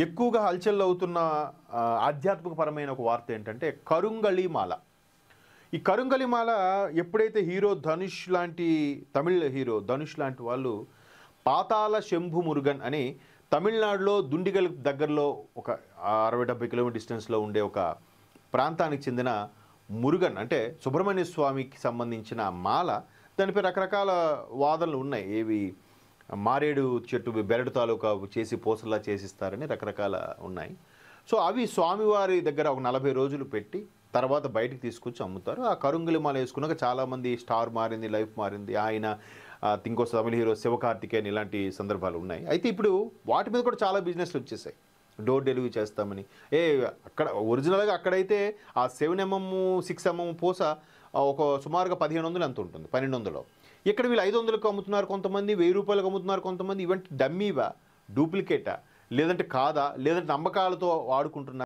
ఎక్కువగా హల్చల్ అవుతున్న ఆధ్యాత్మికపరమైన ఒక వార్త ఏంటంటే కరుంగళిమాల. ఈ కరుంగళిమాల ఎప్పుడైతే హీరో ధనుష్ లాంటి తమిళ హీరో ధనుష్ లాంటి వాళ్ళు పాతాళ శంభు మురుగన్ అని తమిళనాడులో దుండిగల్ దగ్గరలో ఒక 60-70 కిలోమీటర్ డిస్టెన్స్లో ఉండే ఒక ప్రాంతానికి చెందిన మురుగన్ అంటే సుబ్రహ్మణ్య స్వామికి సంబంధించిన మాల. దానిపై రకరకాల వాదనలు ఉన్నాయి. ఏవి మారేడు చెట్టు బెరడు తాలూకా చేసి పూసలా చేసిస్తారని రకరకాల ఉన్నాయి. సో అవి స్వామివారి దగ్గర ఒక 40 రోజులు పెట్టి తర్వాత బయటికి తీసుకొచ్చి అమ్ముతారు. ఆ కరుంగళిమాల వేసుకున్నాక చాలామంది స్టార్ మారింది, లైఫ్ మారింది. ఆయన ఇంకో తమిళ హీరో శివకార్తికేయన్ ఇలాంటి సందర్భాలు ఉన్నాయి. అయితే ఇప్పుడు వాటి మీద కూడా చాలా బిజినెస్లు వచ్చేసాయి. డోర్ డెలివరీ చేస్తామని. అక్కడ ఒరిజినల్గా అక్కడైతే ఆ 7mm 6mm పూస ఒక సుమారుగా 1500 ఎంత ఉంటుంది, 1200. ఇక్కడ వీళ్ళు 500కు అమ్ముతున్నారు కొంతమంది, 1000 రూపాయలకు అమ్ముతున్నారు కొంతమంది. ఇవంటి డమ్మీవా, డూప్లికేటా, లేదంటే కాదా, లేదంటే నమ్మకాలతో వాడుకుంటున్నారు.